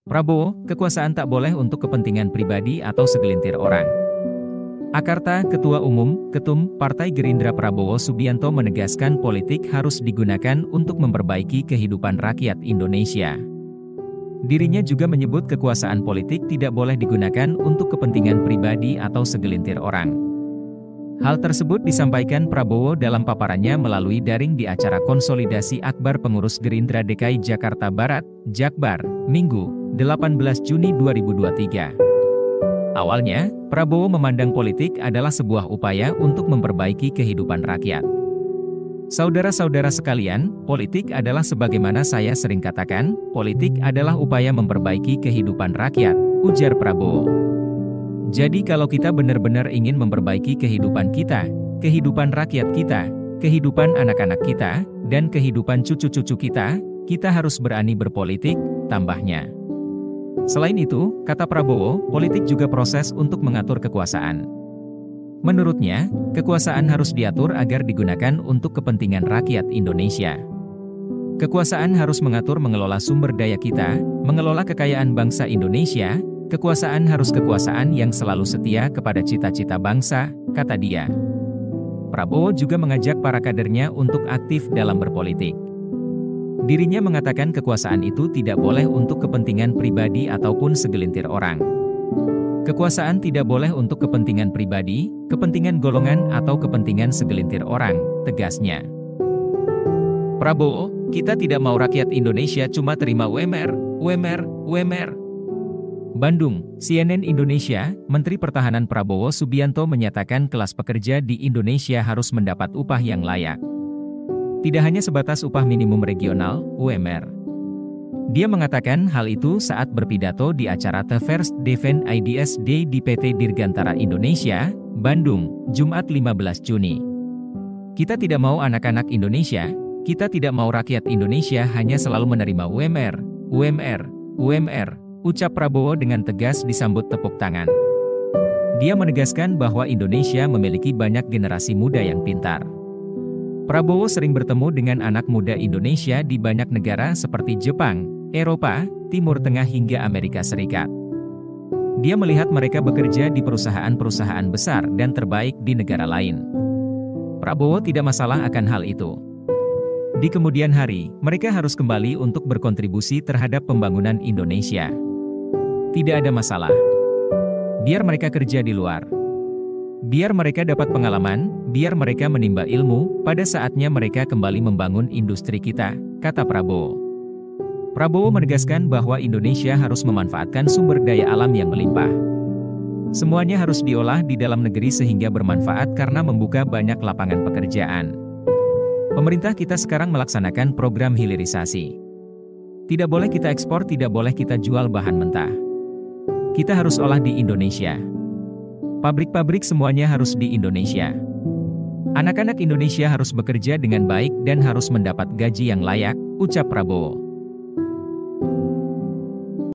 Prabowo, kekuasaan tak boleh untuk kepentingan pribadi atau segelintir orang. Akarta, Ketua Umum, Ketum, Partai Gerindra Prabowo Subianto menegaskan politik harus digunakan untuk memperbaiki kehidupan rakyat Indonesia. Dirinya juga menyebut kekuasaan politik tidak boleh digunakan untuk kepentingan pribadi atau segelintir orang. Hal tersebut disampaikan Prabowo dalam paparannya melalui daring di acara konsolidasi Akbar Pengurus Gerindra DKI Jakarta Barat, Jakbar, Minggu, 18 Juni 2023. Awalnya, Prabowo memandang politik adalah sebuah upaya untuk memperbaiki kehidupan rakyat. Saudara-saudara sekalian, politik adalah sebagaimana saya sering katakan, politik adalah upaya memperbaiki kehidupan rakyat, ujar Prabowo. Jadi kalau kita benar-benar ingin memperbaiki kehidupan kita, kehidupan rakyat kita, kehidupan anak-anak kita, dan kehidupan cucu-cucu kita harus berani berpolitik, tambahnya. Selain itu, kata Prabowo, politik juga proses untuk mengatur kekuasaan. Menurutnya, kekuasaan harus diatur agar digunakan untuk kepentingan rakyat Indonesia. Kekuasaan harus mengatur mengelola sumber daya kita, mengelola kekayaan bangsa Indonesia. Kekuasaan harus kekuasaan yang selalu setia kepada cita-cita bangsa, kata dia. Prabowo juga mengajak para kadernya untuk aktif dalam berpolitik. Dirinya mengatakan kekuasaan itu tidak boleh untuk kepentingan pribadi ataupun segelintir orang. Kekuasaan tidak boleh untuk kepentingan pribadi, kepentingan golongan atau kepentingan segelintir orang, tegasnya. Prabowo, kita tidak mau rakyat Indonesia cuma terima UMR. Bandung, CNN Indonesia, Menteri Pertahanan Prabowo Subianto menyatakan kelas pekerja di Indonesia harus mendapat upah yang layak. Tidak hanya sebatas upah minimum regional, UMR. Dia mengatakan hal itu saat berpidato di acara The First Defense Ideas Day di PT Dirgantara Indonesia, Bandung, Jumat 15 Juni. Kita tidak mau anak-anak Indonesia, kita tidak mau rakyat Indonesia hanya selalu menerima UMR, ucap Prabowo dengan tegas disambut tepuk tangan. Dia menegaskan bahwa Indonesia memiliki banyak generasi muda yang pintar. Prabowo sering bertemu dengan anak muda Indonesia di banyak negara seperti Jepang, Eropa, Timur Tengah hingga Amerika Serikat. Dia melihat mereka bekerja di perusahaan-perusahaan besar dan terbaik di negara lain. Prabowo tidak masalah akan hal itu. Di kemudian hari, mereka harus kembali untuk berkontribusi terhadap pembangunan Indonesia. Tidak ada masalah. Biar mereka kerja di luar. Biar mereka dapat pengalaman, biar mereka menimba ilmu, pada saatnya mereka kembali membangun industri kita, kata Prabowo. Prabowo menegaskan bahwa Indonesia harus memanfaatkan sumber daya alam yang melimpah. Semuanya harus diolah di dalam negeri sehingga bermanfaat karena membuka banyak lapangan pekerjaan. Pemerintah kita sekarang melaksanakan program hilirisasi. Tidak boleh kita ekspor, tidak boleh kita jual bahan mentah. Kita harus olah di Indonesia. Pabrik-pabrik semuanya harus di Indonesia. Anak-anak Indonesia harus bekerja dengan baik dan harus mendapat gaji yang layak, ucap Prabowo.